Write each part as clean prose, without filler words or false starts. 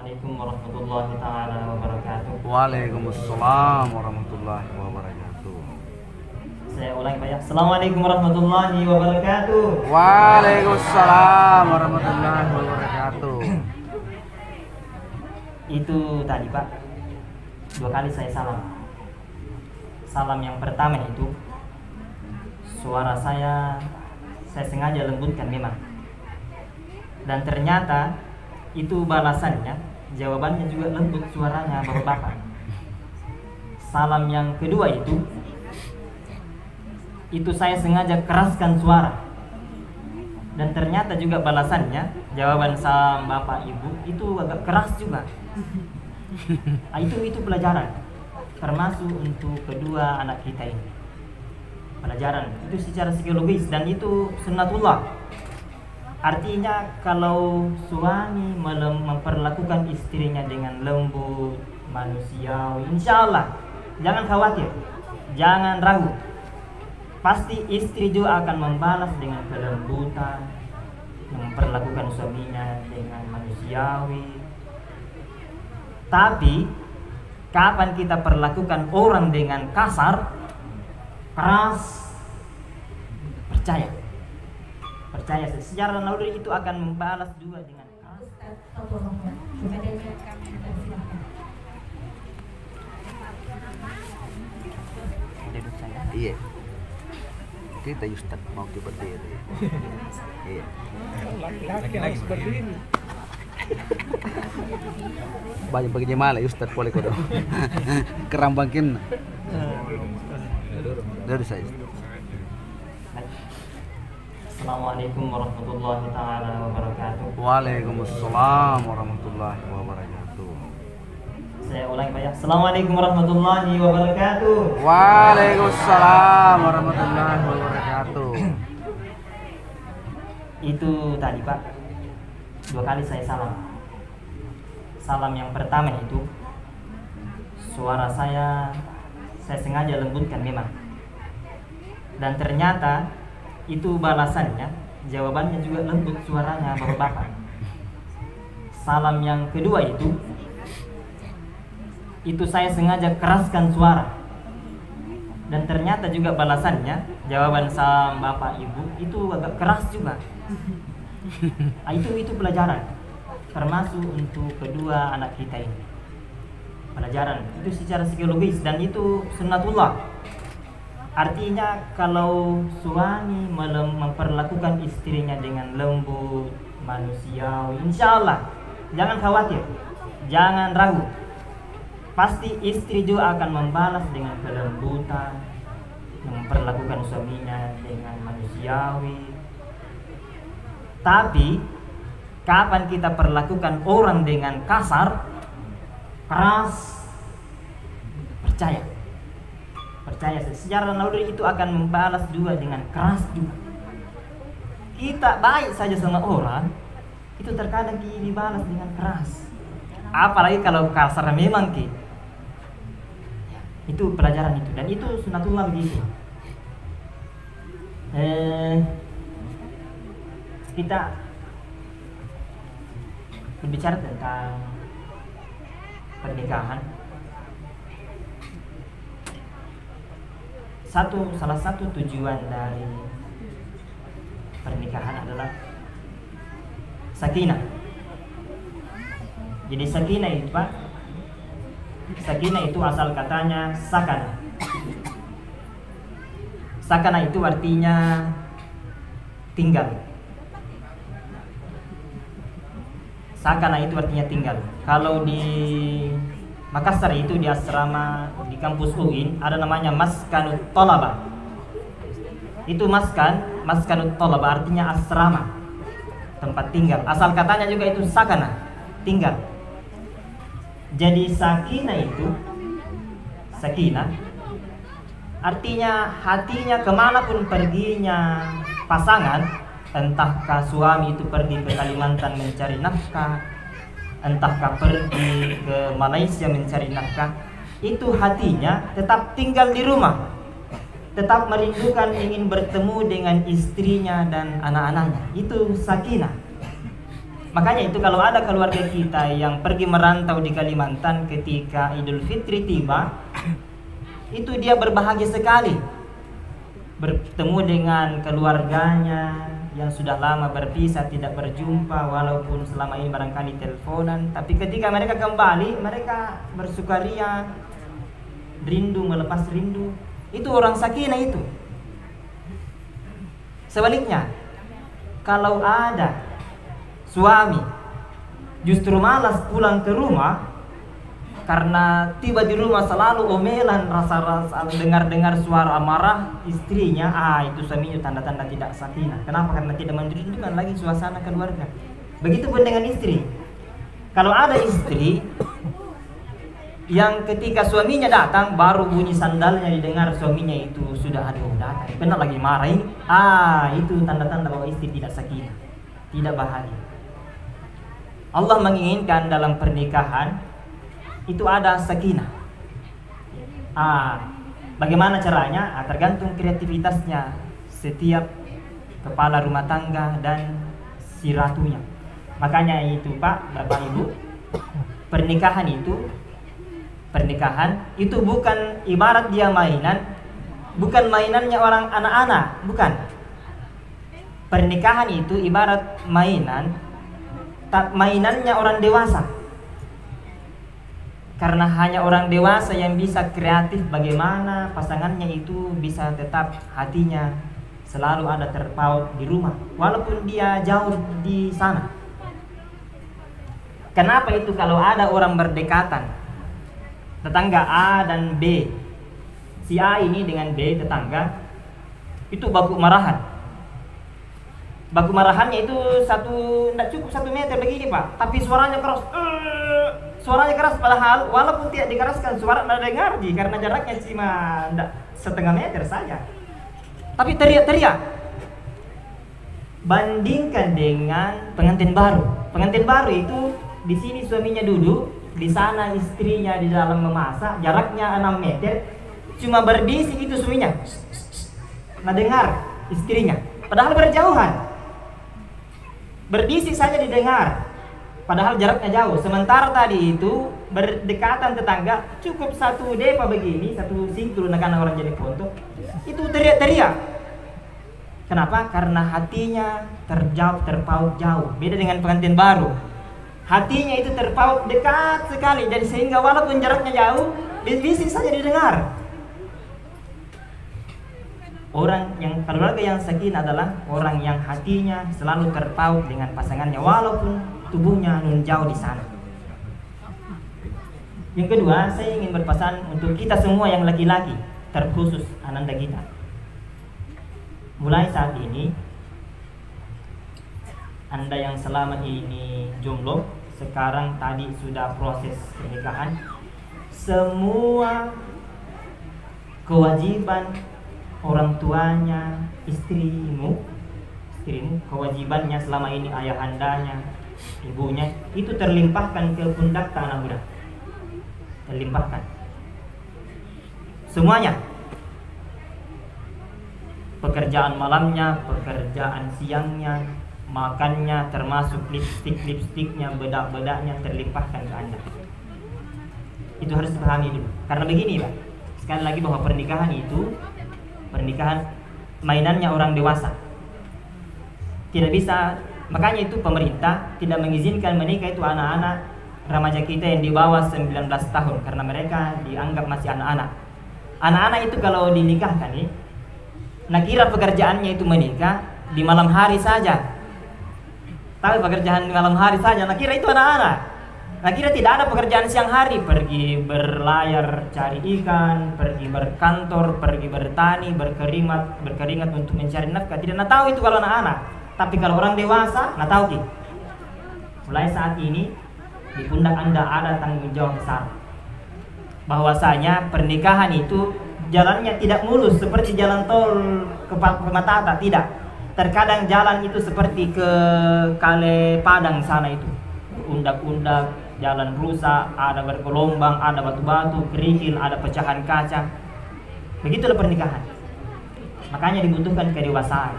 Assalamualaikum warahmatullahi taala wabarakatuh. Waalaikumsalam warahmatullahi wabarakatuh. Saya ulangi Pak ya. Assalamualaikum warahmatullahi wabarakatuh. Waalaikumsalam warahmatullahi wabarakatuh. Itu tadi Pak, 2 kali saya salam. Salam yang pertama itu suara saya sengaja lembutkan memang. Dan ternyata itu balasannya, jawabannya juga lembut suaranya Bapak-bapak. Salam yang kedua itu saya sengaja keraskan suara. Dan ternyata juga balasannya, jawaban salam Bapak Ibu itu agak keras juga. Nah, itu pelajaran, termasuk untuk kedua anak kita ini. Pelajaran itu secara psikologis dan itu sunnatullah. Artinya kalau suami memperlakukan istrinya dengan lembut, manusiawi, insya Allah jangan khawatir, jangan ragu. Pasti istri juga akan membalas dengan kelembutan, memperlakukan suaminya dengan manusiawi. Tapi kapan kita perlakukan orang dengan kasar, keras, percaya secara naluri itu akan membalas juga dengan keras. Iya. Kita Ustaz mau ke berdiri. Iya. Laki-laki harus berdiri. Banyak baginya malah Ustaz boleh kodo. Kerambangkin. Dari saya. Assalamualaikum warahmatullahi taala wabarakatuh. Waalaikumsalam warahmatullahi wabarakatuh. Saya ulangi Pak ya. Assalamualaikum warahmatullahi wabarakatuh. Waalaikumsalam warahmatullahi wabarakatuh. Itu tadi Pak, 2 kali saya salam. Salam yang pertama itu suara saya sengaja lembutkan memang. Dan ternyata itu balasannya, jawabannya juga lembut suaranya Bapak-bapak. Salam yang kedua itu saya sengaja keraskan suara. Dan ternyata juga balasannya, jawaban salam Bapak Ibu itu agak keras juga. Nah, itu pelajaran, termasuk untuk kedua anak kita ini. Pelajaran itu secara psikologis dan itu sunnatullah. Artinya kalau suami memperlakukan istrinya dengan lembut, manusiawi, insya Allah jangan khawatir, jangan ragu. Pasti istri juga akan membalas dengan kelembutan, memperlakukan suaminya dengan manusiawi. Tapi kapan kita perlakukan orang dengan kasar, keras, percaya secara naluri itu akan membalas juga dengan keras juga. Kita baik saja sama orang, itu terkadang dibalas dengan keras. Apalagi kalau kasar memang itu pelajaran itu dan itu sunnatullah begitu. Kita berbicara tentang pernikahan. Salah satu tujuan dari pernikahan adalah sakinah. Jadi sakinah itu Pak, sakinah itu asal katanya sakana. Sakana itu artinya tinggal. Sakana itu artinya tinggal. Kalau di Makassar itu di asrama di kampus UIN ada namanya Maskanut Thalabah. Itu Maskanut Thalabah artinya asrama, tempat tinggal. Asal katanya juga itu sakana, tinggal. Jadi sakinah artinya hatinya kemanapun perginya pasangan, entahkah suami itu pergi ke Kalimantan mencari nafkah, entahkah pergi ke Malaysia mencari nafkah, itu hatinya tetap tinggal di rumah, tetap merindukan ingin bertemu dengan istrinya dan anak-anaknya. Itu sakinah. Makanya itu kalau ada keluarga kita yang pergi merantau di Kalimantan ketika Idul Fitri tiba, itu dia berbahagia sekali bertemu dengan keluarganya yang sudah lama berpisah, tidak berjumpa, walaupun selama ini barangkali teleponan. Tapi ketika mereka kembali, mereka bersukaria, rindu melepas rindu. Itu orang sakinah itu. Sebaliknya, kalau ada suami justru malas pulang ke rumah karena tiba di rumah selalu omelan, rasa-rasa dengar-dengar suara marah istrinya, itu suaminya tanda-tanda tidak sakinah. Kenapa? Karena tidak merindukan lagi suasana keluarga. Begitupun dengan istri. Kalau ada istri yang ketika suaminya datang baru bunyi sandalnya didengar suaminya itu sudah datang, benar lagi marah ini, itu tanda-tanda bahwa istri tidak sakinah, tidak bahagia. Allah menginginkan dalam pernikahan itu ada sakinah. Bagaimana caranya? Tergantung kreativitasnya setiap kepala rumah tangga dan si ratunya. Makanya itu Pak, Bapak Ibu, pernikahan itu bukan ibarat dia mainan, bukan mainannya orang anak-anak, bukan. Pernikahan itu ibarat mainannya orang dewasa. Karena hanya orang dewasa yang bisa kreatif bagaimana pasangannya itu bisa tetap hatinya selalu ada terpaut di rumah walaupun dia jauh di sana. Kenapa itu? Kalau ada orang berdekatan, tetangga A dan B, si A ini dengan B tetangga, itu baku marahan. Baku marahannya itu tidak cukup 1 meter begini Pak, tapi suaranya keras. Suaranya keras padahal walaupun tidak dikeraskan suara tidak dengar karena jaraknya cuma 1/2 meter saja. Tapi teriak-teriak. Bandingkan dengan pengantin baru. Pengantin baru itu di sini suaminya duduk, di sana istrinya di dalam memasak, jaraknya 6 meter, cuma berdisi itu suaminya. Nah dengar istrinya, padahal berjauhan. Berdisi saja didengar, padahal jaraknya jauh. Sementara tadi itu berdekatan tetangga, cukup 1 depa begini, 1 singkul karena orang jadi foto, itu teriak-teriak. Kenapa? Karena hatinya terpaut jauh. Beda dengan pengantin baru, hatinya itu terpaut dekat sekali, jadi sehingga walaupun jaraknya jauh, bisik saja didengar. Orang yang keluarga yang sakinah adalah orang yang hatinya selalu terpaut dengan pasangannya walaupun tubuhnya jauh di sana. Yang kedua, saya ingin berpesan untuk kita semua yang laki-laki, terkhusus ananda kita. Mulai saat ini, Anda yang selama ini jomblo, sekarang tadi sudah proses pernikahan, semua kewajiban orang tuanya, istrimu, kewajibannya selama ini ayahandanya, ibunya, itu terlimpahkan ke pundak anak muda. Terlimpahkan semuanya. Pekerjaan malamnya, pekerjaan siangnya, makannya, termasuk lipstiknya, bedak-bedaknya terlimpahkan ke Anda. Itu harus dipahami dulu. Karena begini Pak, sekali lagi bahwa pernikahan mainannya orang dewasa. Tidak bisa, makanya itu pemerintah tidak mengizinkan menikah itu anak-anak remaja kita yang di bawah 19 tahun karena mereka dianggap masih anak-anak. Anak-anak itu kalau dinikahkan kira pekerjaannya itu menikah di malam hari saja. Tahu pekerjaan di malam hari saja, kira itu anak-anak. Kira tidak ada pekerjaan siang hari, pergi berlayar cari ikan, pergi berkantor, pergi bertani, berkeringat untuk mencari nafkah. Tidak tahu itu kalau anak-anak. Tapi kalau orang dewasa, tahu. Mulai saat ini di pundak Anda ada tanggung jawab besar. Bahwasanya pernikahan itu jalannya tidak mulus seperti jalan tol ke Matata, tidak. Terkadang jalan itu seperti ke Kale Padang sana itu, undak-undak, jalan rusak, ada bergelombang, ada batu-batu, kerikil, ada pecahan kaca. Begitulah pernikahan. Makanya dibutuhkan kedewasaan.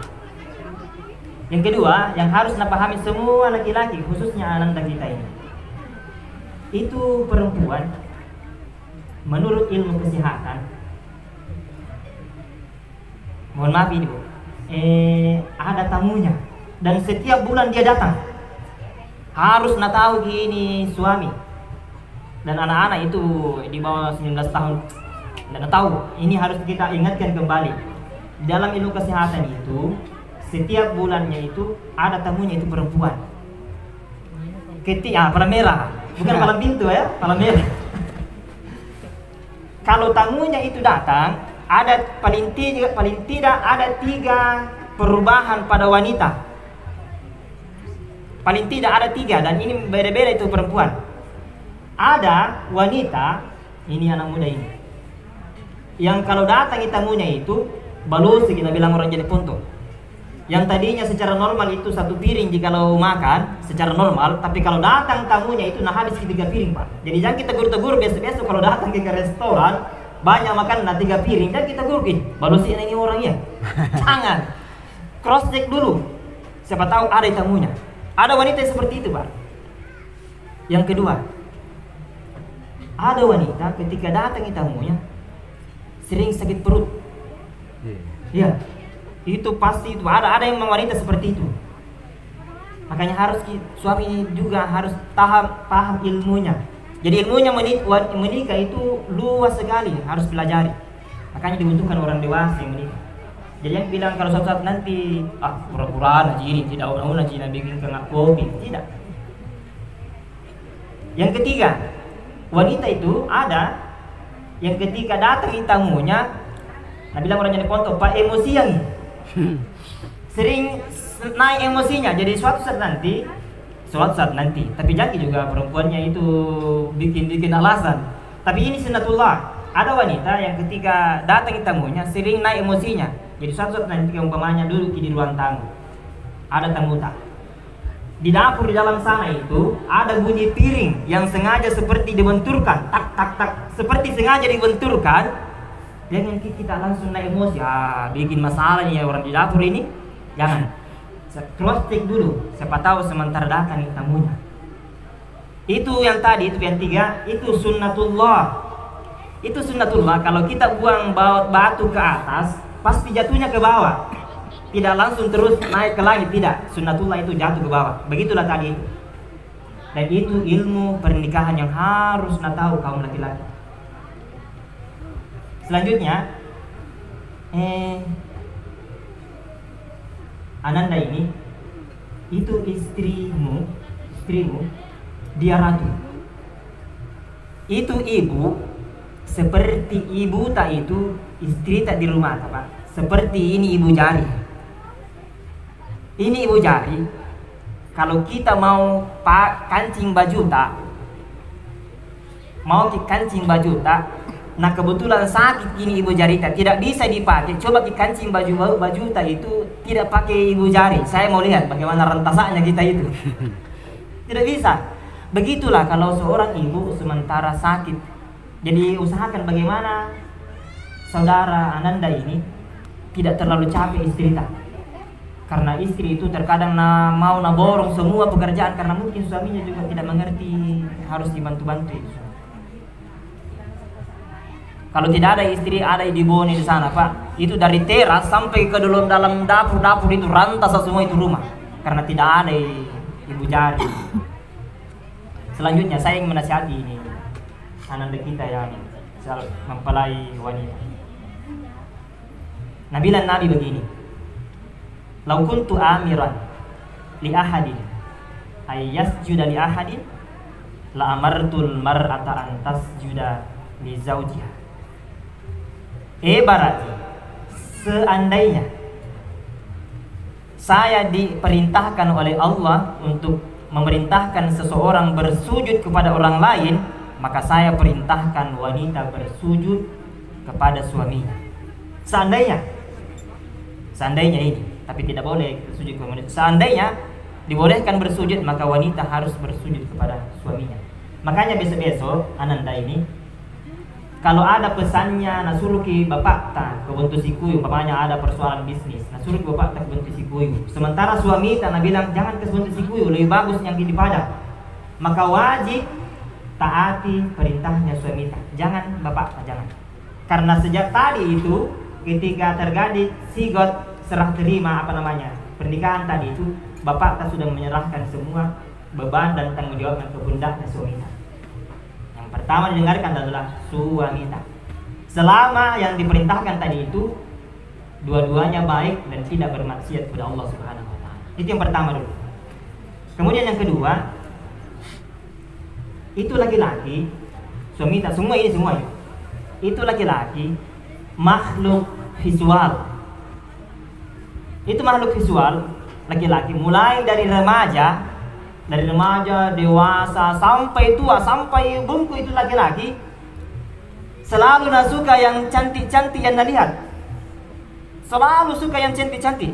Yang kedua, yang harus napahami semua laki-laki, khususnya Ananda kita ini, itu perempuan menurut ilmu kesehatan, mohon maaf ini Bu, ada tamunya dan setiap bulan dia datang, harus tahu gini suami dan anak-anak itu di bawah 19 tahun tidak tahu. Ini harus kita ingatkan kembali. Dalam ilmu kesehatan itu setiap bulannya itu ada tamunya itu perempuan. Pala merah, bukan pala pintu ya, pala merah. Kalau tamunya itu datang, ada paling tidak ada 3 perubahan pada wanita. Paling tidak ada 3, dan ini beda-beda itu perempuan. Ada wanita, ini anak muda ini, yang kalau datang tamunya itu balusi, kita bilang orang jadi puntung. Yang tadinya secara normal itu 1 piring jika lo makan secara normal, tapi kalau datang tamunya itu habis 3 piring Pak. Jadi jangan kita tegur-tegur besok-besok kalau datang ke restoran banyak makan 3 piring dan kita gurukin balusi ini orangnya. Jangan, cross check dulu, siapa tahu ada tamunya. Ada wanita seperti itu Pak. Yang kedua, ada wanita ketika datang tamunya sering sakit perut. Iya, itu pasti itu ada yang wanita seperti itu. Makanya harus suami juga harus paham ilmunya. Jadi ilmunya menikah itu luas sekali, harus pelajari. Makanya dibutuhkan orang dewasa yang menikah. Jadi yang bilang kalau suatu saat nanti pura-pura naji ini tidak mau naji bikin kena kopi, tidak. Yang ketiga, wanita itu ada yang ketika datang tamunya, bilang orang jadi ponto, Pak emosi yang sering naik emosinya. Jadi suatu saat nanti, tapi jangan juga perempuannya itu bikin alasan. Tapi ini sunnatullah. Ada wanita yang ketika datang tamunya sering naik emosinya. Jadi suatu saat nanti umpamanya duduk di ruang tamu, ada tamu tak. Di dapur di dalam sana itu ada bunyi piring yang sengaja seperti dibenturkan, tak tak tak, seperti sengaja dibenturkan. Jangan kita langsung naik emosi, bikin masalah nih orang di dapur ini. Jangan. Cross check dulu, siapa tahu sementara datang tamunya. Itu yang tadi, itu yang 3, itu sunnatullah. Itu sunnatullah. Kalau kita buang batu ke atas, pasti jatuhnya ke bawah. Tidak langsung terus naik ke langit, tidak. Sunnatullah itu jatuh ke bawah. Begitulah tadi. Dan itu ilmu pernikahan yang harus tahu kaum laki-laki. Selanjutnya, Ananda ini itu istrimu dia ratu. Itu ibu, seperti ibu tak itu istri tak di rumah Pak. Seperti ini ibu jari. Ini ibu jari. Kalau kita mau kancing baju tak, nah kebetulan sakit ini ibu jari tak tidak bisa dipakai. Coba kancing baju tak itu tidak pakai ibu jari. Saya mau lihat bagaimana rentasannya kita itu. Tidak bisa. Begitulah kalau seorang ibu sementara sakit. Jadi usahakan bagaimana saudara Ananda ini tidak terlalu capek istri tak. Karena istri itu terkadang mau borong semua pekerjaan karena mungkin suaminya juga tidak mengerti, harus dibantu-bantu itu. Kalau tidak ada istri, ada diboni di sana Pak. Itu dari teras sampai ke dalam dapur itu rantas semua itu rumah. Karena tidak ada ibu jari. Selanjutnya saya ingin menasihati ini Ananda kita yang mempelai wanita. Nabi begini. Lau kuntu amiran li ahadin ay yasjuda li ahadin la amartul mar'ata an tasjuda li zawjiha. Berarti seandainya saya diperintahkan oleh Allah untuk memerintahkan seseorang bersujud kepada orang lain, maka saya perintahkan wanita bersujud kepada suaminya. Seandainya ini, tapi tidak boleh bersujud kepada wanita. Seandainya dibolehkan bersujud, maka wanita harus bersujud kepada suaminya. Makanya besok-besok Ananda ini Kalau ada pesannya nasuruh ki bapak ta ke bentuk sikuyu, umpamanya ada persoalan bisnis, nasuruh ki bapak ta ke bentuk sikuyu. Sementara suami ta bilang jangan ke bentuk sikuyu, lebih bagus yang di Padang. Maka wajib taati perintahnya suami ta. Jangan bapak ta, jangan. Karena sejak tadi itu ketika terjadi sigot serah terima pernikahan tadi itu, bapak ta sudah menyerahkan semua beban dan tanggung jawab ke pundaknya suami ta. Yang pertama didengarkan adalah suami. Selama yang diperintahkan tadi itu dua-duanya baik dan tidak bermaksiat kepada Allah Subhanahu wa taala. Itu yang pertama dulu. Kemudian yang kedua, itu laki-laki, suami semua ini. Itu laki-laki makhluk visual. Itu makhluk visual laki-laki mulai dari remaja, dewasa sampai tua, sampai bungku, itu laki-laki selalu suka yang cantik-cantik yang lihat. Selalu suka yang cantik-cantik,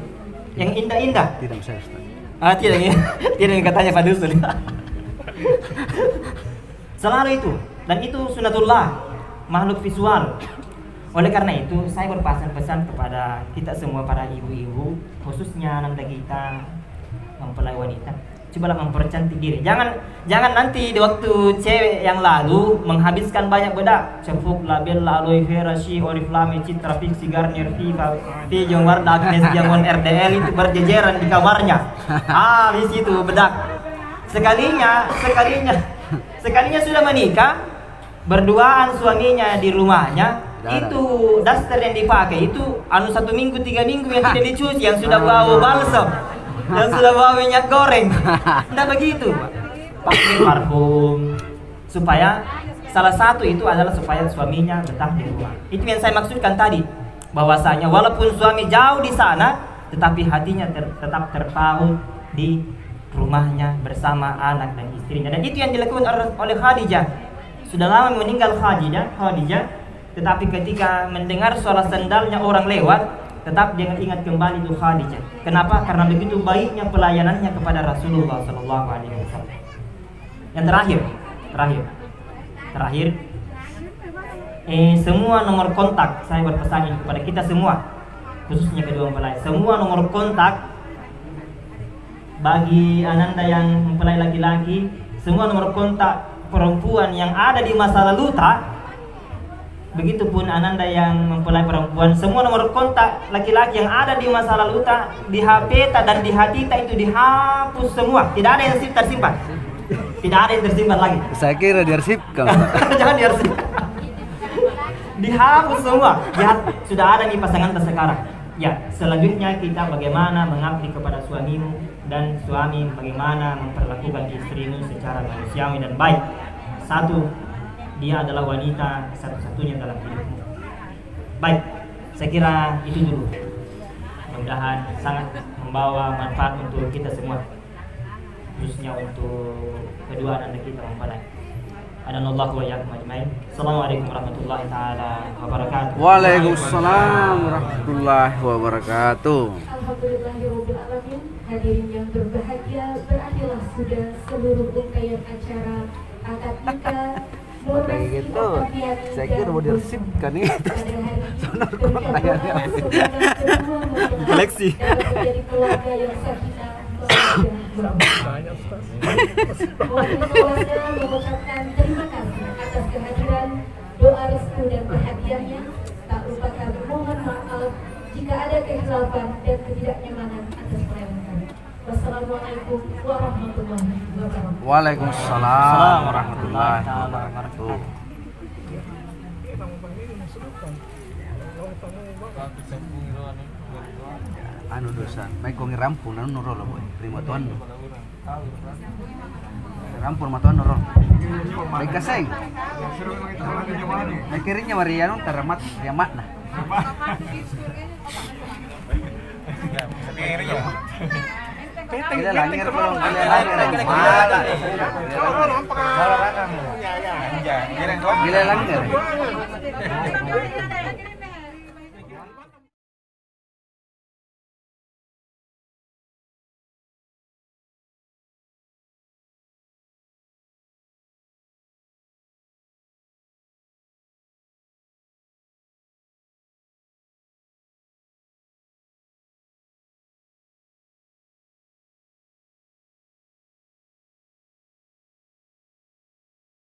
yang indah-indah. Tidak bisa, Ustaz. Tidak katanya Pak Dusul. Selalu itu, dan itu sunatullah, makhluk visual. Oleh karena itu saya berpesan kepada kita semua para ibu-ibu, khususnya nanda kita mempelai wanita, cobalah mempercantik diri. Jangan nanti di waktu cewek yang lalu menghabiskan banyak bedak, Cefuk, Labella, Aloe Vera, She, Oriflame, Citra, Pixi, Garnier, Viva, Tijon, Wardah, Agnes, Jamon, RDL itu berjejeran di kamarnya. Di situ bedak. Sekalinya sudah menikah, berduaan suaminya di rumahnya. Itu daster yang dipakai itu 1 minggu 3 minggu yang tidak dicuci, yang sudah bau balsam, yang sudah bau minyak goreng. Tidak begitu, Pak. Pakai parfum supaya salah satu itu adalah supaya suaminya betah di rumah. Itu yang saya maksudkan tadi, bahwasanya walaupun suami jauh di sana, tetapi hatinya tetap terpaut di rumahnya bersama anak dan istrinya. Dan itu yang dilakukan oleh Khadijah. Sudah lama meninggal Khadijah, tetapi ketika mendengar suara sandalnya orang lewat, tetap dia ingat kembali itu Khadijah. Kenapa? Karena begitu baiknya pelayanannya kepada Rasulullah Sallallahu Alaihi Wasallam. Yang terakhir, semua nomor kontak saya berpesan kepada kita semua, khususnya kedua mempelai. Semua nomor kontak bagi ananda yang mempelai laki-laki, semua nomor kontak perempuan yang ada di masa lalu begitupun ananda yang mempelai perempuan, semua nomor kontak laki-laki yang ada di masa lalu di HP dan di hati itu dihapus semua. Tidak ada yang tersimpan. Tidak ada yang tersimpan lagi. Saya kira diarsipkan. Jangan diarsipkan. Dihapus semua. Sudah ada nih pasangan sekarang. Ya, selanjutnya kita bagaimana mengabdi kepada suamimu, dan suami bagaimana memperlakukan istrimu secara manusiawi dan baik. Satu, dia adalah wanita satu-satunya dalam hidupmu. Baik, saya kira itu dulu. Mudah-mudahan sangat membawa manfaat untuk kita semua, khususnya untuk kedua anak kita mempelai. Adanallahu wa iyyakum ajmain. Assalamualaikum warahmatullahi taala wabarakatuh. Waalaikumsalam warahmatullahi wabarakatuh. Alhamdulillahirabbil alamin. Hadirin yang berbahagia, berakhirlah sudah seluruh rangkaian acara akad nikah. Kayak gitu, saya kira mau diresipkan nih. Sonor kontayannya koleksi. Mengucapkan terima kasih atas kehadiran, doa restu dan bahagianya. Tak lupa kami mohon maaf jika ada kekhilafan dan ketidaknyamanan atas pelayanan kami. Wassalamualaikum warahmatullahi wabarakatuh. Waalaikumsalam warahmatullahi wabarakatuh. Anu dosa, may kong irampun anu nurol boy, terima tuan. Rampun matuan nurol. May kaseng. May kirinya Mariano teramat kiamat nah. Gila langir belum, gila langir.